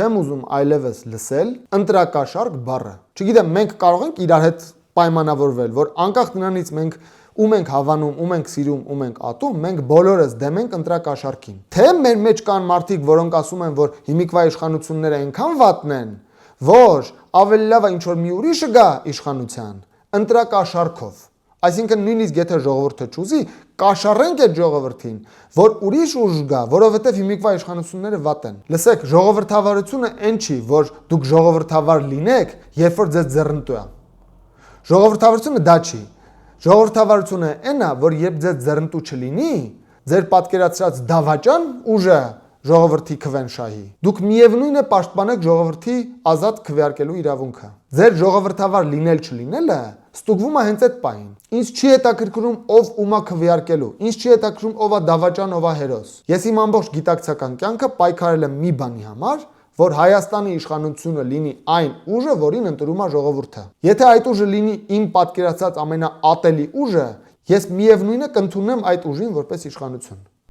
չեմ ուզում այլևս լսել ընտրակաշառք բառը։ Չգիտեմ, մենք կարող ենք իրար հետ պայմանավորվել, որ անկախ նրանից մենք ում ենք հավանում, ում ենք սիրում, ում ենք ատում, մենք բոլորս դեմ ենք ընտրակաշառքին։ Թե մեր մեջ կան մարդիկ, որոնք ասում են, որ հիմիկվա իշխանությունները այնքան վատն են, որ ավելի լավ է ինչ որ մի ուրիշը գա իշխանության ընտրակաշառքով։ Այսինքն նույնիսկ եթե ժողովուրդը չուզի, կաշառենք այդ ժողովրդին, որ ուրիշ ուժ գա, որովհետև հիմիկվա իշխանությունները վատ են։ Լսեք, ժողովրդավարությունը այն չի, որ դուք ժողովրդավար լինեք, երբ որ ձեզ ձեռնտու է։ Ժողովրդավարությունը դա չի։ Ժողովրդավարությունը այն է, որ երբ ձեզ ձեռնտու չլինի, ձեր պատկերացրած դավաճան ուժը ժողովրդի քվեն շահի։ Դուք միևնույն է պաշտպանեք ժողովրդի ազատ քվեարկելու իրավունքը։ Ձեր ժողովրդավար լինել չլինելը ստուգվում է հենց այդ պահին։ Ինձ չի հետաքրքրում ով ումա քվեարկելու, ինձ չի հետաքրքրում ով է դավաճան, ով է հերոս։ Ես իմ ամբողջ գիտակցական կյանքը պայքարել եմ մի բանի համար, որ Հայաստանի իշխանությունը լինի այն ուժը, որին ընտրում է ժողովուրդը։ Եթե այդ ուժը լինի իմ պատկերացած ամենաատելի ուժը, ես միևնույն է կընդունեմ այդ ուժին որպես իշխանություն։